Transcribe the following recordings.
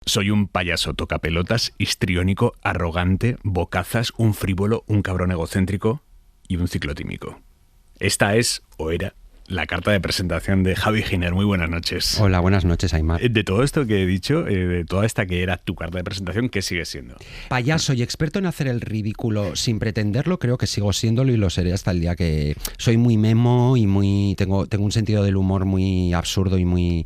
Soy un payaso tocapelotas, histriónico, arrogante, bocazas, un frívolo, un cabrón egocéntrico y un ciclotímico. Esta es, o era, la carta de presentación de Javi Giner. Muy buenas noches. Hola, buenas noches, Aimar. De todo esto que he dicho, de toda esta que era tu carta de presentación, ¿qué sigues siendo? Payaso y experto en hacer el ridículo sin pretenderlo, creo que sigo siéndolo y lo seré hasta el día que... Soy muy memo y tengo un sentido del humor muy absurdo y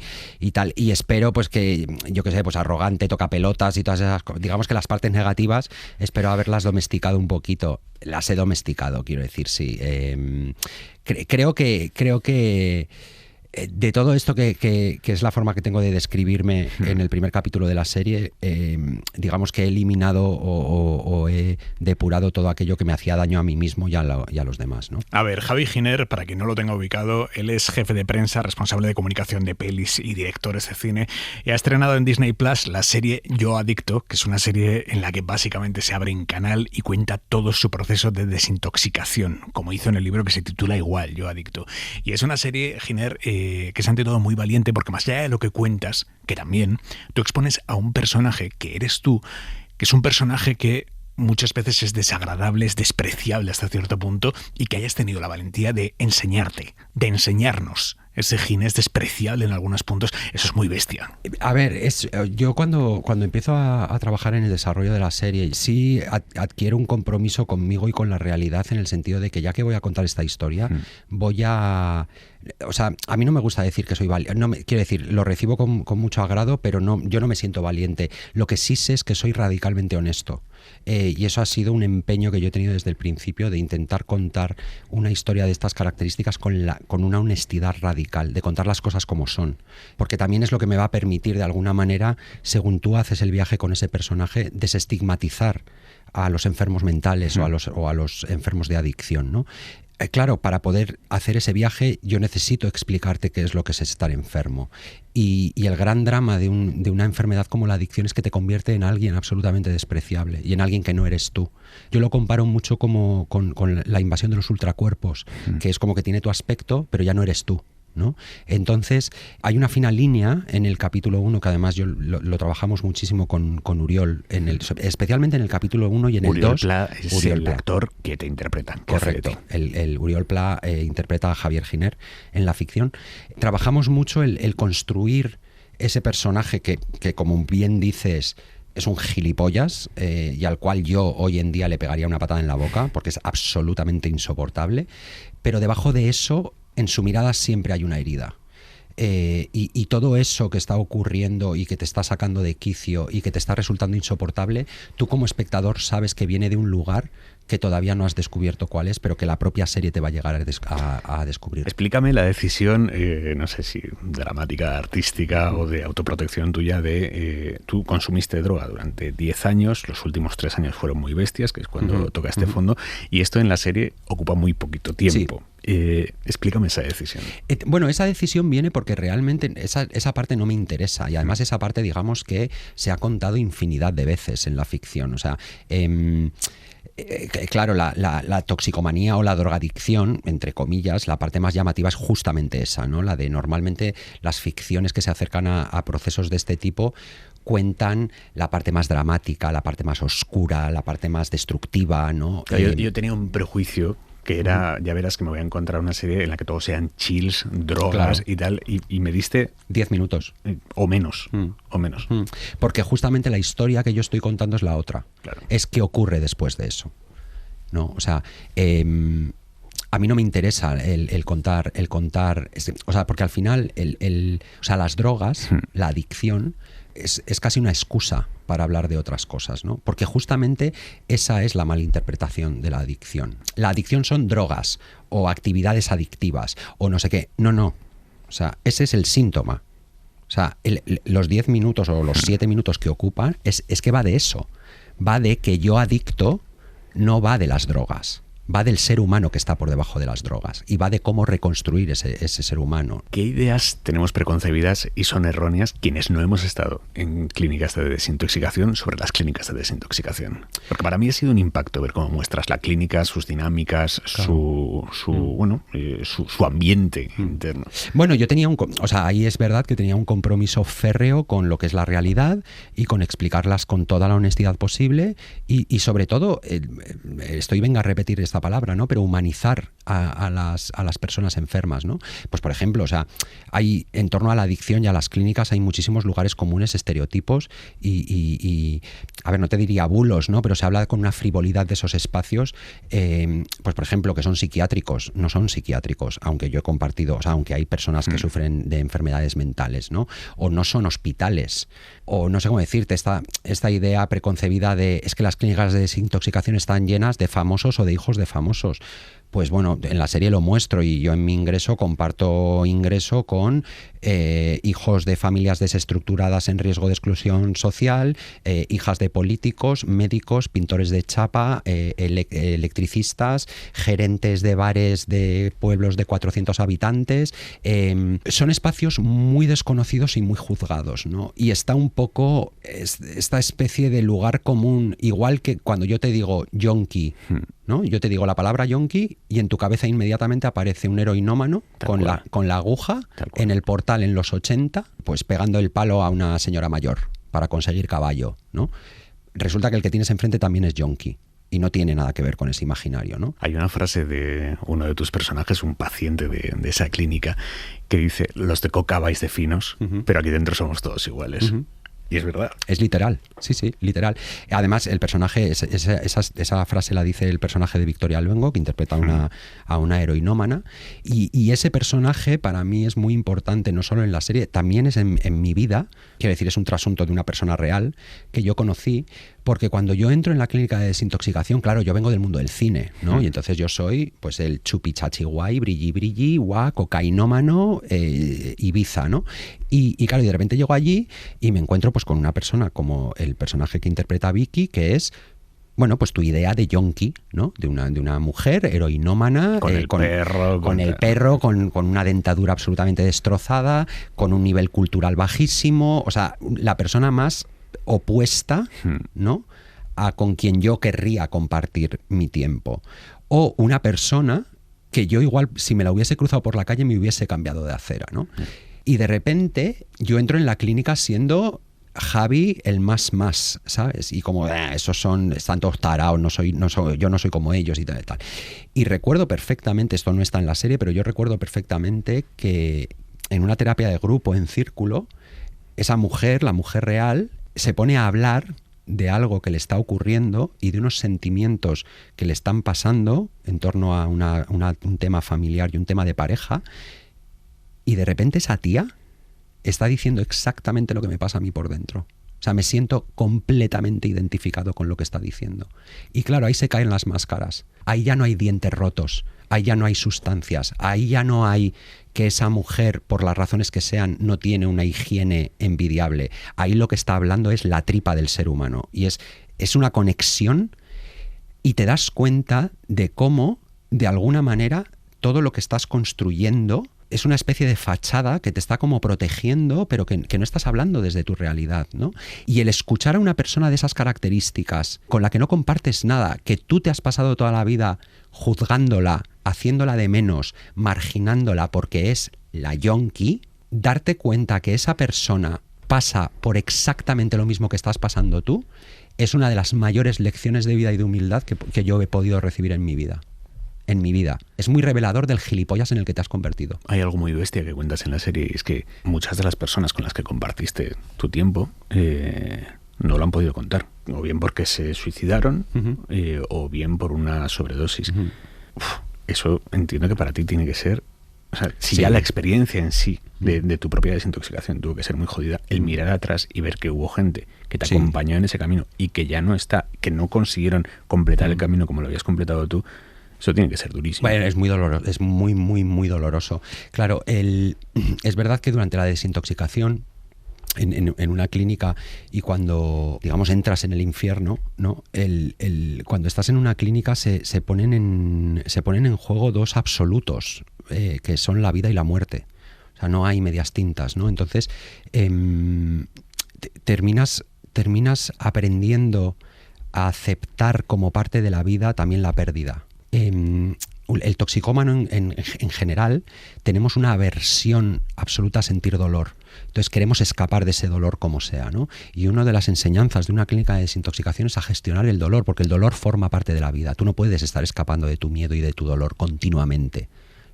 tal. Y espero pues que, yo qué sé, pues arrogante, tocapelotas y todas esas cosas. Digamos que las partes negativas espero haberlas domesticado un poquito. Las he domesticado, quiero decir, sí. Creo que de todo esto que es la forma que tengo de describirme en el primer capítulo de la serie, digamos que he eliminado o he depurado todo aquello que me hacía daño a mí mismo y a los demás, ¿no? A ver, Javi Giner, para quien no lo tenga ubicado, él es jefe de prensa, responsable de comunicación de pelis y directores de cine, y ha estrenado en Disney Plus la serie Yo Adicto, que es una serie en la que básicamente se abre en canal y cuenta todo su proceso de desintoxicación, como hizo en el libro que se titula igual, Yo Adicto. Y es una serie, Giner, que es ante todo muy valiente, porque más allá de lo que cuentas, que también, tú expones a un personaje que eres tú, que es un personaje que muchas veces es desagradable, es despreciable hasta cierto punto, y que hayas tenido la valentía de enseñarte, de enseñarnos ese Ginés despreciable en algunos puntos. Eso es muy bestia. A ver, yo cuando empiezo a trabajar en el desarrollo de la serie, sí adquiero un compromiso conmigo y con la realidad, en el sentido de que ya que voy a contar esta historia, voy a... O sea, a mí no me gusta decir que soy valiente. Quiero decir, lo recibo con mucho agrado, pero yo no me siento valiente. Lo que sí sé es que soy radicalmente honesto. Y eso ha sido un empeño que yo he tenido desde el principio, de intentar contar una historia de estas características con una honestidad radical, de contar las cosas como son. Porque también es lo que me va a permitir, de alguna manera, según tú haces el viaje con ese personaje, desestigmatizar a los enfermos mentales o a los enfermos de adicción, ¿no? Claro, para poder hacer ese viaje yo necesito explicarte qué es lo que es estar enfermo. Y el gran drama de una enfermedad como la adicción es que te convierte en alguien absolutamente despreciable y en alguien que no eres tú. Yo lo comparo mucho como con la invasión de los ultracuerpos, que es como que tiene tu aspecto, pero ya no eres tú, ¿no? Entonces hay una fina línea en el capítulo 1, que además yo lo trabajamos muchísimo con Uriol, especialmente en el capítulo 1 y en el 2. Uriol Pla es el actor que te interpreta. Correcto. El Uriol Pla interpreta a Javier Giner en la ficción. Trabajamos mucho el construir ese personaje que, como bien dices, es un gilipollas y al cual yo hoy en día le pegaría una patada en la boca porque es absolutamente insoportable, pero debajo de eso, en su mirada siempre hay una herida. Y todo eso que está ocurriendo y que te está sacando de quicio y que te está resultando insoportable, tú como espectador sabes que viene de un lugar que todavía no has descubierto cuál es, pero que la propia serie te va a llegar a descubrir. Explícame la decisión, no sé si dramática, artística o de autoprotección tuya de... tú consumiste droga durante 10 años, los últimos 3 años fueron muy bestias, que es cuando tocaste fondo, y esto en la serie ocupa muy poquito tiempo. Sí. Explícame esa decisión. Bueno, esa decisión viene porque realmente esa parte no me interesa, y además esa parte, digamos, que se ha contado infinidad de veces en la ficción. O sea, claro, la toxicomanía o la drogadicción, entre comillas, la parte más llamativa es justamente esa, ¿no? La de normalmente las ficciones que se acercan a procesos de este tipo cuentan la parte más dramática, la parte más oscura, la parte más destructiva, ¿no? Yo tenía un prejuicio que era, ya verás que me voy a encontrar una serie en la que todo sean chills, drogas, claro, y tal, y me diste 10 minutos. O menos, o menos. Porque justamente la historia que yo estoy contando es la otra. Claro. Es qué ocurre después de eso, ¿no? O sea, a mí no me interesa el contar, o sea, porque al final o sea, las drogas, la adicción, es casi una excusa para hablar de otras cosas, ¿no? Porque justamente esa es la malinterpretación de la adicción. La adicción son drogas o actividades adictivas o no sé qué. No. O sea, ese es el síntoma. O sea, los 10 minutos o los 7 minutos que ocupan es que va de eso. Va de que Yo Adicto no va de las drogas. va del ser humano que está por debajo de las drogas y va de cómo reconstruir ese ser humano. ¿Qué ideas tenemos preconcebidas y son erróneas quienes no hemos estado en clínicas de desintoxicación sobre las clínicas de desintoxicación? Porque para mí ha sido un impacto ver cómo muestras la clínica, sus dinámicas, claro. su ambiente interno. Bueno, yo tenía ahí es verdad que tenía un compromiso férreo con lo que es la realidad y con explicarlas con toda la honestidad posible y sobre todo, venga a repetir esta palabra, ¿no? Pero humanizar a las personas enfermas, ¿no? Pues por ejemplo, hay en torno a la adicción y a las clínicas hay muchísimos lugares comunes, estereotipos y a ver, no te diría bulos, ¿no? Pero se habla con una frivolidad de esos espacios, pues por ejemplo, que son psiquiátricos. No son psiquiátricos, aunque yo he compartido, aunque hay personas que sufren de enfermedades mentales, ¿no? O no son hospitales, o no sé cómo decirte, esta idea preconcebida de es que las clínicas de desintoxicación están llenas de famosos o de hijos de famosos. Pues bueno, en la serie lo muestro y yo en mi ingreso comparto ingreso con hijos de familias desestructuradas en riesgo de exclusión social, hijas de políticos, médicos, pintores de chapa, electricistas, gerentes de bares de pueblos de 400 habitantes. Son espacios muy desconocidos y muy juzgados, ¿no? Y está un poco esta especie de lugar común, igual que cuando yo te digo yonki, ¿no? Yo te digo la palabra yonki y en tu cabeza inmediatamente aparece un heroinómano con la aguja en el portal en los 80, pues pegando el palo a una señora mayor para conseguir caballo, ¿no? Resulta que el que tienes enfrente también es yonki y no tiene nada que ver con ese imaginario, ¿no? Hay una frase de uno de tus personajes, un paciente de esa clínica, que dice: los de coca vais de finos, pero aquí dentro somos todos iguales. Y es verdad. Es literal, sí, literal. Además, el personaje, esa frase la dice el personaje de Victoria Albengo, que interpreta a una heroinómana. Y ese personaje para mí es muy importante, no solo en la serie, también es en mi vida. Quiero decir, es un trasunto de una persona real que yo conocí, porque cuando yo entro en la clínica de desintoxicación, claro, yo vengo del mundo del cine, ¿no? Y entonces yo soy pues el chupichachi guay, brilli, cocainómano, Ibiza, ¿no? Y claro, y de repente llego allí y me encuentro pues con una persona como el personaje que interpreta Vicky, que es, bueno, pues tu idea de yonki, ¿no? De una mujer heroinómana, con el perro, con una dentadura absolutamente destrozada, con un nivel cultural bajísimo, o sea, la persona más opuesta, ¿no? A con quien yo querría compartir mi tiempo. O una persona que yo igual, si me la hubiese cruzado por la calle, me hubiese cambiado de acera, ¿no? Y de repente yo entro en la clínica siendo Javi el más, ¿sabes? Y como, están todos tarados, yo no soy como ellos y tal. Y recuerdo perfectamente, esto no está en la serie, pero yo recuerdo perfectamente que en una terapia de grupo, en círculo, esa mujer, la mujer real, se pone a hablar de algo que le está ocurriendo y de unos sentimientos que le están pasando en torno a un tema familiar y un tema de pareja, y de repente esa tía está diciendo exactamente lo que me pasa a mí por dentro. O sea, me siento completamente identificado con lo que está diciendo. Y claro, ahí se caen las máscaras. Ahí ya no hay dientes rotos, ahí ya no hay sustancias, ahí ya no hay que esa mujer, por las razones que sean, no tiene una higiene envidiable. Ahí lo que está hablando es la tripa del ser humano. Y es una conexión, y te das cuenta de cómo, de alguna manera, todo lo que estás construyendo es una especie de fachada que te está como protegiendo, pero que no estás hablando desde tu realidad, ¿no? Y el escuchar a una persona de esas características, con la que no compartes nada, que tú te has pasado toda la vida juzgándola, haciéndola de menos, marginándola porque es la yonki, darte cuenta que esa persona pasa por exactamente lo mismo que estás pasando tú, es una de las mayores lecciones de vida y de humildad que yo he podido recibir en mi vida. Es muy revelador del gilipollas en el que te has convertido. Hay algo muy bestia que cuentas en la serie, y es que muchas de las personas con las que compartiste tu tiempo no lo han podido contar, o bien porque se suicidaron, o bien por una sobredosis. Eso entiendo que para ti tiene que ser, o sea, si ya la experiencia en sí de tu propia desintoxicación tuvo que ser muy jodida, el mirar atrás y ver que hubo gente que te acompañó en ese camino y que ya no está, que no consiguieron completar el camino como lo habías completado tú, eso tiene que ser durísimo. Bueno, es muy doloroso, es muy doloroso. Claro, es verdad que durante la desintoxicación en una clínica, y cuando, digamos, entras en el infierno, ¿no? Cuando estás en una clínica se ponen en juego dos absolutos, que son la vida y la muerte. O sea, no hay medias tintas, ¿no? Entonces, terminas aprendiendo a aceptar como parte de la vida también la pérdida. El toxicómano en general tenemos una aversión absoluta a sentir dolor. Entonces queremos escapar de ese dolor como sea, ¿no? Y una de las enseñanzas de una clínica de desintoxicación es a gestionar el dolor, porque el dolor forma parte de la vida. Tú no puedes estar escapando de tu miedo y de tu dolor continuamente.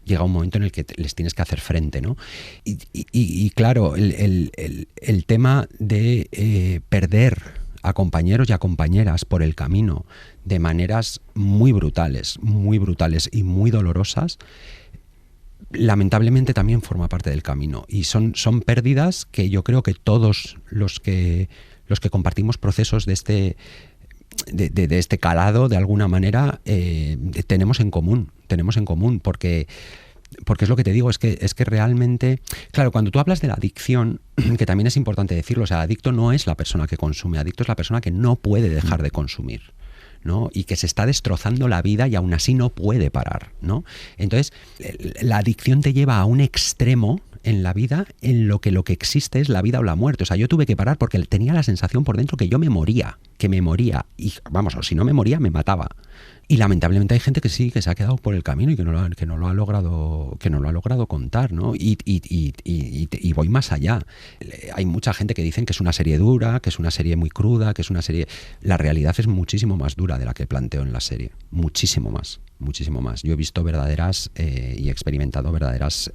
Llega un momento en el que les tienes que hacer frente, ¿no? Y claro, el tema de perder a compañeros y a compañeras por el camino de maneras muy brutales y muy dolorosas, lamentablemente también forma parte del camino, y son pérdidas que yo creo que todos los que compartimos procesos de este calado, de alguna manera, tenemos en común, porque es lo que te digo, es que realmente, claro, cuando tú hablas de la adicción, que también es importante decirlo, o sea, adicto no es la persona que consume, adicto es la persona que no puede dejar de consumir, ¿no? Y que se está destrozando la vida y aún así no puede parar, ¿no? Entonces, la adicción te lleva a un extremo en la vida en lo que existe es la vida o la muerte. O sea, yo tuve que parar porque tenía la sensación por dentro que yo me moría, y vamos, o si no me moría, me mataba. Y lamentablemente hay gente que sí, que se ha quedado por el camino y que no lo ha logrado contar, ¿no? Y voy más allá. Hay mucha gente que dicen que es una serie dura, que es una serie muy cruda, que es una serie... La realidad es muchísimo más dura de la que planteo en la serie. Muchísimo más. Yo he visto verdaderas y he experimentado verdaderas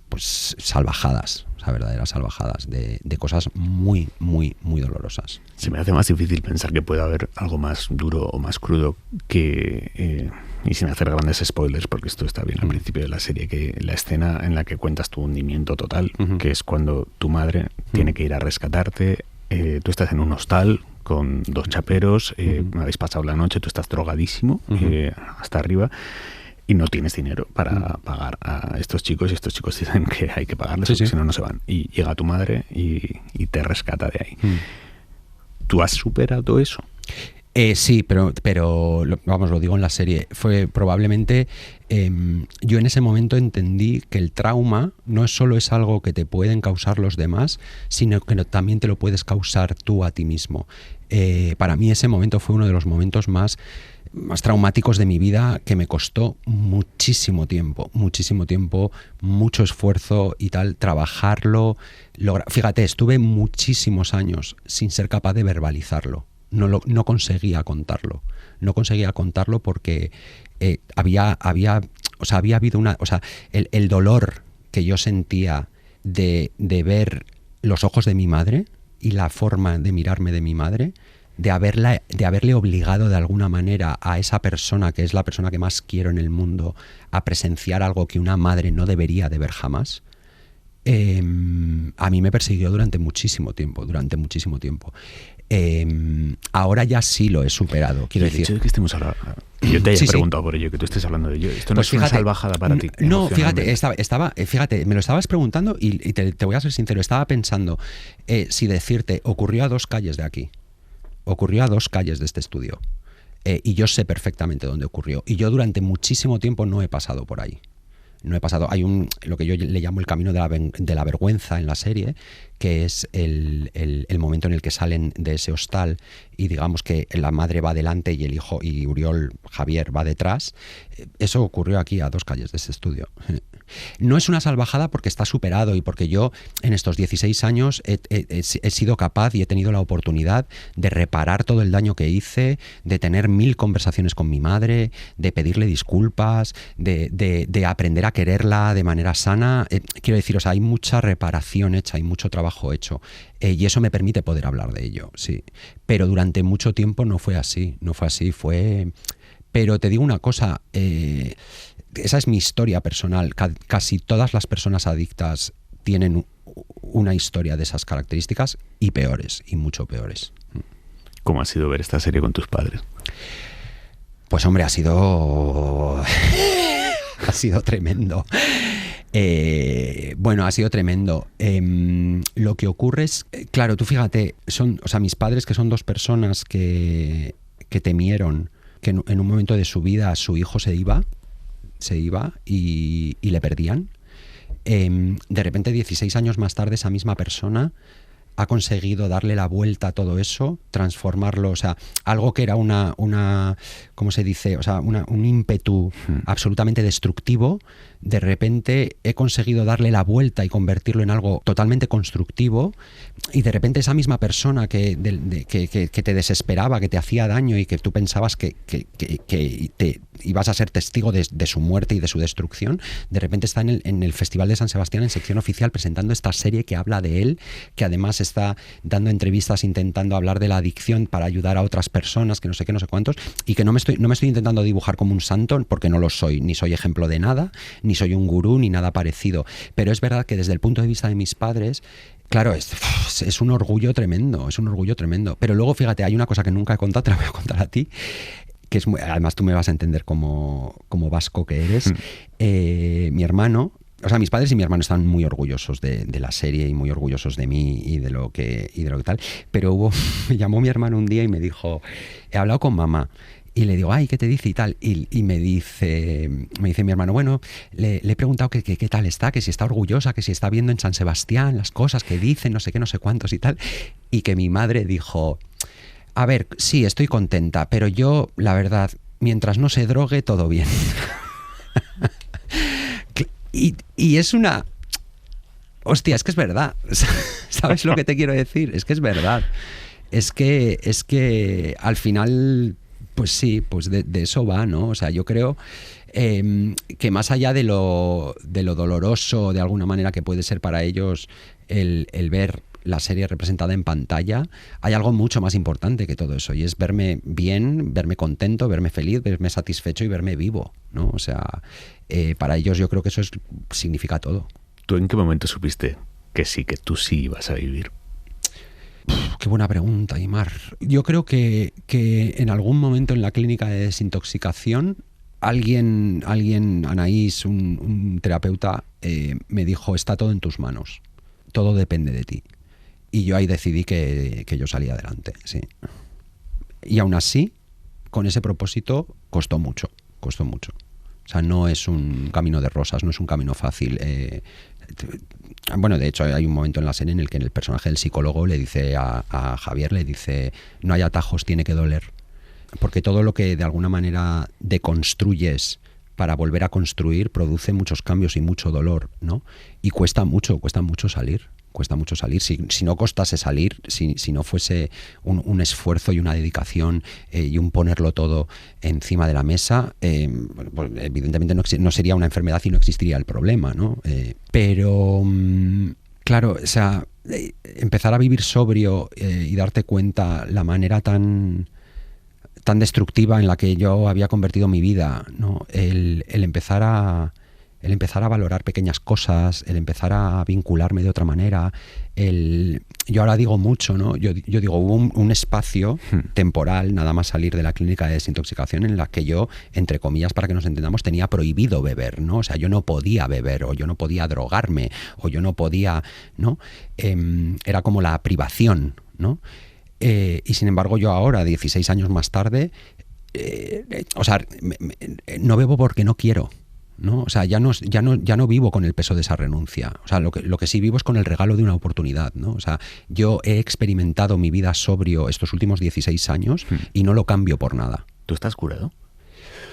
pues salvajadas, o sea, verdaderas salvajadas de cosas muy, muy, muy dolorosas. Se me hace más difícil pensar que pueda haber algo más duro o más crudo que, y sin hacer grandes spoilers, porque esto está bien al principio de la serie, que la escena en la que cuentas tu hundimiento total, que es cuando tu madre tiene que ir a rescatarte, tú estás en un hostal con dos chaperos, habéis pasado la noche, tú estás drogadísimo hasta arriba, y no tienes dinero para pagar a estos chicos, y estos chicos dicen que hay que pagarles, porque si no, no se van. Y llega tu madre y te rescata de ahí. ¿Tú has superado eso? Sí, pero vamos, lo digo en la serie, fue probablemente, yo en ese momento entendí que el trauma no solo es algo que te pueden causar los demás, sino que también te lo puedes causar tú a ti mismo. Para mí ese momento fue uno de los momentos más traumáticos de mi vida, que me costó muchísimo tiempo, mucho esfuerzo y tal, trabajarlo. Fíjate, estuve muchísimos años sin ser capaz de verbalizarlo. No conseguía contarlo. No conseguía contarlo porque había habido el dolor que yo sentía de ver los ojos de mi madre y la forma de mirarme de mi madre, de haberle obligado de alguna manera a esa persona, que es la persona que más quiero en el mundo, a presenciar algo que una madre no debería de ver jamás. A mí me persiguió durante muchísimo tiempo. Ahora ya sí lo he superado. Quiero decir, el hecho de que estemos ahora, yo te haya preguntado por ello, que tú estés hablando de ello, esto no pues es una salvajada para ti. No, fíjate, fíjate, me lo estabas preguntando y te voy a ser sincero, estaba pensando si decirte, ocurrió a 2 calles de aquí, ocurrió a 2 calles de este estudio, y yo sé perfectamente dónde ocurrió, y yo durante muchísimo tiempo no he pasado por ahí. Hay lo que yo le llamo el camino de la vergüenza en la serie, que es el momento en el que salen de ese hostal y digamos que la madre va delante y el hijo, y Uriol, Javier, va detrás. Eso ocurrió aquí a 2 calles de ese estudio. No es una salvajada porque está superado y porque yo en estos 16 años he sido capaz y he tenido la oportunidad de reparar todo el daño que hice, de tener 1000 conversaciones con mi madre, de pedirle disculpas, de aprender a quererla de manera sana. Quiero decir, o sea, hay mucha reparación hecha, hay mucho trabajo hecho, y eso me permite poder hablar de ello, sí. Pero durante mucho tiempo no fue así. Pero te digo una cosa, esa es mi historia personal. Casi todas las personas adictas tienen una historia de esas características, y peores, y mucho peores. ¿Cómo ha sido ver esta serie con tus padres? Pues hombre, ha sido tremendo. Bueno, ha sido tremendo. Lo que ocurre es, claro, tú fíjate, mis padres, que son dos personas que temieron que en un momento de su vida su hijo se iba y le perdían. De repente, 16 años más tarde, esa misma persona ha conseguido darle la vuelta a todo eso, transformarlo, o sea, algo que era una ¿cómo se dice? O sea, un ímpetu absolutamente destructivo. De repente he conseguido darle la vuelta y convertirlo en algo totalmente constructivo, y de repente esa misma persona que te desesperaba, que te hacía daño y que tú pensabas que te ibas a ser testigo de su muerte y de su destrucción, de repente está en el Festival de San Sebastián, en sección oficial, presentando esta serie que habla de él, que además está dando entrevistas intentando hablar de la adicción para ayudar a otras personas, que no sé qué, no sé cuántos, y que no me estoy intentando dibujar como un santo, porque no lo soy, ni soy ejemplo de nada, ni soy un gurú, ni nada parecido. Pero es verdad que desde el punto de vista de mis padres, claro, es un orgullo tremendo, es un orgullo tremendo. Pero luego, fíjate, hay una cosa que nunca he contado, te la voy a contar a ti, que es además tú me vas a entender como vasco que eres. Mi hermano, o sea, mis padres y mi hermano están muy orgullosos de la serie y muy orgullosos de mí y de lo que tal. Pero me llamó mi hermano un día y me dijo, he hablado con mamá. Y le digo, ay, ¿qué te dice y tal? Y me dice mi hermano, bueno, le he preguntado qué tal está, que si está orgullosa, que si está viendo en San Sebastián las cosas que dicen, no sé qué, no sé cuántos y tal. Y que mi madre dijo, a ver, sí, estoy contenta, pero yo, la verdad, mientras no se drogue, todo bien. y es una... Hostia, es que es verdad. ¿Sabes lo que te quiero decir? Es que es verdad. Es que al final... Pues sí, pues de eso va, ¿no? O sea, yo creo que más allá de lo doloroso, de alguna manera, que puede ser para ellos el ver la serie representada en pantalla, hay algo mucho más importante que todo eso, y es verme bien, verme contento, verme feliz, verme satisfecho y verme vivo, ¿no? O sea, para ellos yo creo que eso significa todo. ¿Tú en qué momento supiste que tú sí ibas a vivir? Qué buena pregunta, Aimar. Yo creo que en algún momento en la clínica de desintoxicación alguien, Anaís, un terapeuta, me dijo, está todo en tus manos, todo depende de ti. Y yo ahí decidí que yo salía adelante, sí. Y aún así, con ese propósito, costó mucho. O sea, no es un camino de rosas, no es un camino fácil. Bueno, de hecho hay un momento en la serie en el que el personaje del psicólogo le dice a Javier, le dice, no hay atajos, tiene que doler. Porque todo lo que de alguna manera deconstruyes para volver a construir produce muchos cambios y mucho dolor, ¿no? Y cuesta mucho salir. Si no costase salir, si no fuese un esfuerzo y una dedicación y un ponerlo todo encima de la mesa, pues evidentemente no sería una enfermedad y no existiría el problema, ¿no? Pero claro, o sea, empezar a vivir sobrio y darte cuenta la manera tan destructiva en la que yo había convertido mi vida, ¿no? El empezar a valorar pequeñas cosas, el empezar a vincularme de otra manera. Yo ahora digo mucho, ¿no? Yo digo, hubo un espacio temporal, nada más salir de la clínica de desintoxicación, en la que yo, entre comillas, para que nos entendamos, tenía prohibido beber, ¿no? O sea, yo no podía beber, o yo no podía drogarme, o yo no podía, ¿no? Era como la privación, ¿no? Y sin embargo, yo ahora, 16 años más tarde, o sea, no bebo porque no quiero, ¿no? O sea, ya no vivo con el peso de esa renuncia. O sea, lo que sí vivo es con el regalo de una oportunidad, ¿no? O sea, yo he experimentado mi vida sobrio estos últimos 16 años y no lo cambio por nada. ¿Tú estás curado?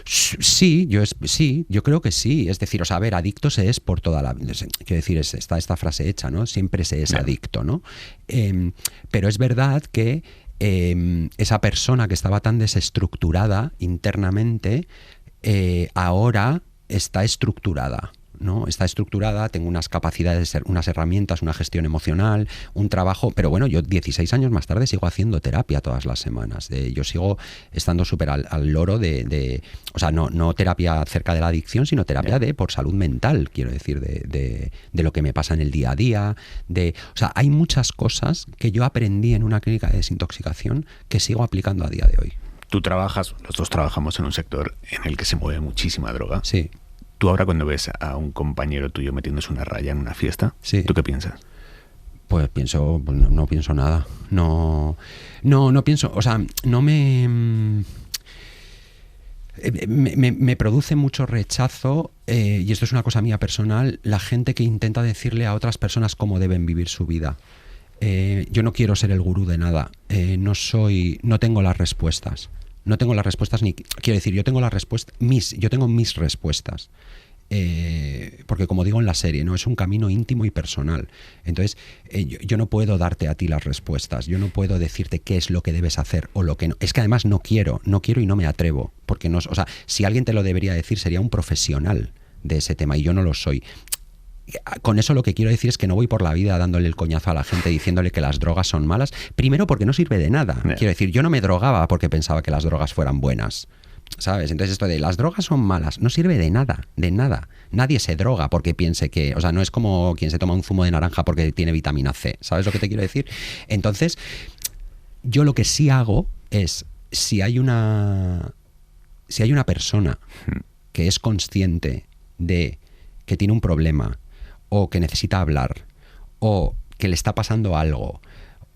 Sí, yo creo que sí. Es decir, o sea, a ver, adicto se es por toda la... Quiero decir, está esta frase hecha, ¿no? Siempre se es adicto, ¿no? Pero es verdad que esa persona que estaba tan desestructurada internamente, ahora está estructurada, ¿no? Está estructurada, tengo unas capacidades, unas herramientas, una gestión emocional, un trabajo, pero bueno, yo 16 años más tarde sigo haciendo terapia todas las semanas. Yo sigo estando súper al loro o sea, no terapia acerca de la adicción, sino terapia por salud mental, quiero decir, de lo que me pasa en el día a día. O sea, hay muchas cosas que yo aprendí en una clínica de desintoxicación que sigo aplicando a día de hoy. Tú trabajas, los dos trabajamos en un sector en el que se mueve muchísima droga. Sí. Tú ahora cuando ves a un compañero tuyo metiéndose una raya en una fiesta, sí. ¿Tú qué piensas? Pues pienso, pues no pienso nada. No pienso, o sea, no me produce mucho rechazo, y esto es una cosa mía personal, la gente que intenta decirle a otras personas cómo deben vivir su vida. Yo no quiero ser el gurú de nada. No tengo las respuestas. No tengo las respuestas, ni quiero decir, yo tengo mis respuestas. Porque como digo en la serie, ¿no? Es un camino íntimo y personal. Entonces, yo no puedo darte a ti las respuestas. Yo no puedo decirte qué es lo que debes hacer o lo que no. Es que además no quiero y no me atrevo. Porque no, o sea, si alguien te lo debería decir, sería un profesional de ese tema, y yo no lo soy. Con eso lo que quiero decir es que no voy por la vida dándole el coñazo a la gente diciéndole que las drogas son malas. Primero porque no sirve de nada. Yeah. Quiero decir, yo no me drogaba porque pensaba que las drogas fueran buenas, ¿sabes? Entonces esto de las drogas son malas no sirve de nada, de nada. Nadie se droga porque piense que... O sea, no es como quien se toma un zumo de naranja porque tiene vitamina C. ¿Sabes lo que te quiero decir? Entonces, yo lo que sí hago es, si hay una persona que es consciente de que tiene un problema, o que necesita hablar, o que le está pasando algo,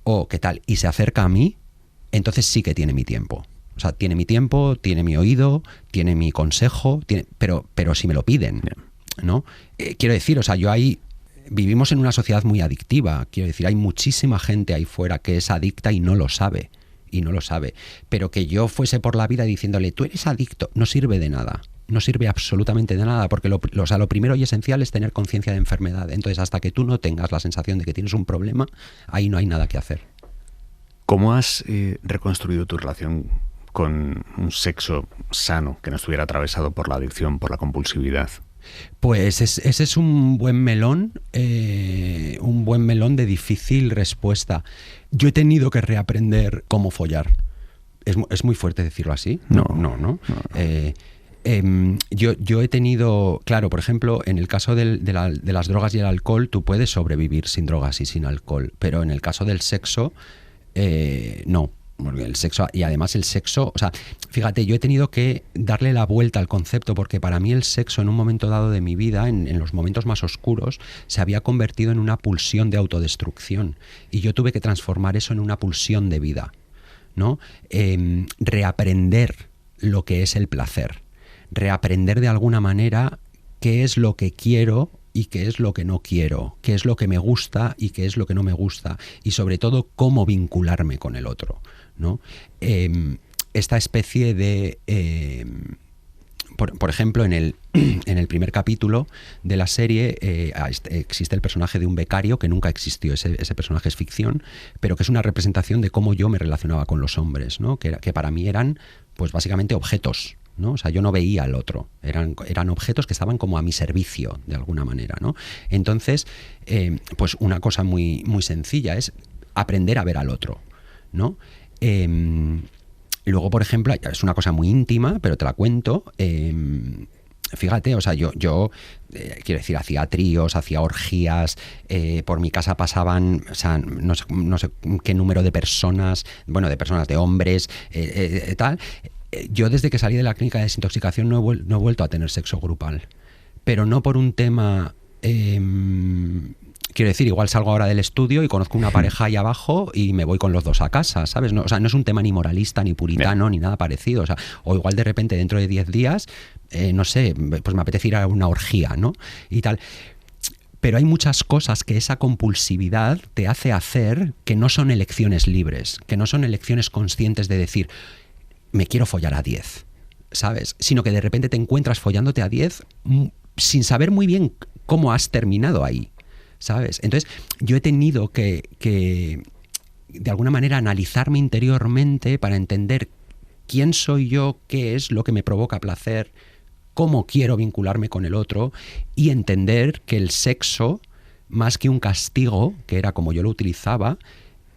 o que tal, y se acerca a mí, entonces sí que tiene mi tiempo. O sea, tiene mi tiempo, tiene mi oído, tiene mi consejo, pero si me lo piden, ¿no? Quiero decir, o sea, vivimos en una sociedad muy adictiva. Quiero decir, hay muchísima gente ahí fuera que es adicta y no lo sabe. Pero que yo fuese por la vida diciéndole, tú eres adicto, no sirve de nada. No sirve absolutamente de nada, porque lo primero y esencial es tener conciencia de enfermedad. Entonces, hasta que tú no tengas la sensación de que tienes un problema, ahí no hay nada que hacer. ¿Cómo has reconstruido tu relación con un sexo sano, que no estuviera atravesado por la adicción, por la compulsividad? Pues ese es un buen melón de difícil respuesta. Yo he tenido que reaprender cómo follar. ¿Es muy fuerte decirlo así? No. Yo he tenido, claro, por ejemplo, en el caso de las drogas y el alcohol, tú puedes sobrevivir sin drogas y sin alcohol, pero en el caso del sexo, no. Porque el sexo, y además el sexo, o sea, fíjate, yo he tenido que darle la vuelta al concepto, porque para mí el sexo en un momento dado de mi vida, en los momentos más oscuros, se había convertido en una pulsión de autodestrucción, y yo tuve que transformar eso en una pulsión de vida, ¿no? Reaprender lo que es el placer, reaprender de alguna manera qué es lo que quiero y qué es lo que no quiero, qué es lo que me gusta y qué es lo que no me gusta, y sobre todo cómo vincularme con el otro, ¿no? Esta especie de... Por ejemplo, en el primer capítulo de la serie existe el personaje de un becario que nunca existió. Ese personaje es ficción, pero que es una representación de cómo yo me relacionaba con los hombres, ¿no? Que para mí eran, pues básicamente, objetos, ¿no? O sea, yo no veía al otro, eran objetos que estaban como a mi servicio de alguna manera, ¿no? Entonces, pues una cosa muy, muy sencilla es aprender a ver al otro, ¿no? Luego, por ejemplo, es una cosa muy íntima, pero te la cuento. Fíjate, o sea, yo quiero decir, hacía tríos, hacía orgías, por mi casa pasaban, o sea, no sé qué número de personas, de hombres, tal. Yo desde que salí de la clínica de desintoxicación no he vuelto a tener sexo grupal, pero no por un tema... Quiero decir, igual salgo ahora del estudio y conozco una pareja ahí abajo y me voy con los dos a casa, ¿sabes? No, o sea, no es un tema ni moralista, ni puritano, ni nada parecido. O sea, o igual de repente dentro de 10 días, no sé, pues me apetece ir a una orgía, ¿no? Y tal. Pero hay muchas cosas que esa compulsividad te hace hacer que no son elecciones libres, que no son elecciones conscientes de decir, me quiero follar a 10, ¿sabes? Sino que de repente te encuentras follándote a 10 sin saber muy bien cómo has terminado ahí, ¿sabes? Entonces, yo he tenido que de alguna manera analizarme interiormente para entender quién soy yo, qué es lo que me provoca placer, cómo quiero vincularme con el otro, y entender que el sexo, más que un castigo, que era como yo lo utilizaba,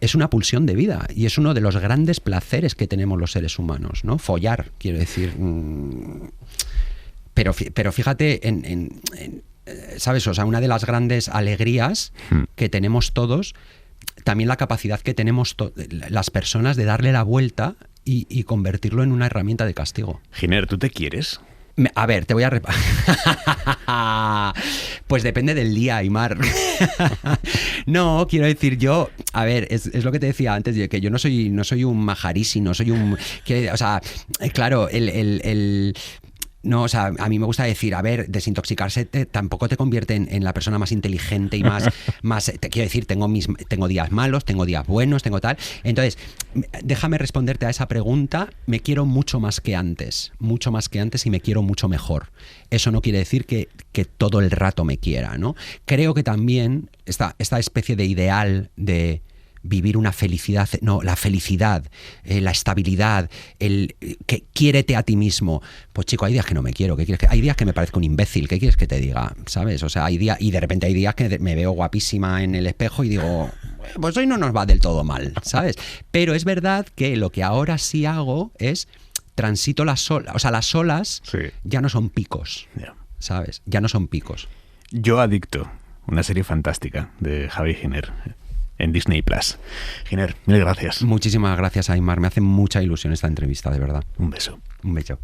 es una pulsión de vida y es uno de los grandes placeres que tenemos los seres humanos, ¿no? Follar, quiero decir. Pero fíjate ¿sabes? O sea, una de las grandes alegrías que tenemos todos, también la capacidad que tenemos las personas de darle la vuelta y convertirlo en una herramienta de castigo. Giner, ¿tú te quieres? A ver, te voy a... Pues depende del día, Aimar. No, quiero decir, yo... A ver, es lo que te decía antes, que yo no soy un majarisi, no soy un... o sea, claro, no, o sea, a mí me gusta decir, a ver, desintoxicarse tampoco te convierte en la persona más inteligente y más te quiero decir, tengo días malos, tengo días buenos, tengo tal. Entonces, déjame responderte a esa pregunta. Me quiero mucho más que antes y me quiero mucho mejor. Eso no quiere decir que todo el rato me quiera, ¿no? Creo que también esta especie de ideal de vivir una felicidad, no, la felicidad, la estabilidad, que quiérete a ti mismo. Pues chico, hay días que no me quiero, ¿qué quieres que? Hay días que me parezco un imbécil, ¿qué quieres que te diga? ¿Sabes? O sea, hay días, y de repente hay días que me veo guapísima en el espejo y digo, pues hoy no nos va del todo mal, ¿sabes? Pero es verdad que lo que ahora sí hago es transito las olas, o sea, las olas sí. Ya no son picos, ¿sabes? Ya no son picos. Yo Adicto, una serie fantástica de Javi Giner en Disney Plus. Giner, mil gracias. Muchísimas gracias, Aimar. Me hace mucha ilusión esta entrevista, de verdad. Un beso. Un beso.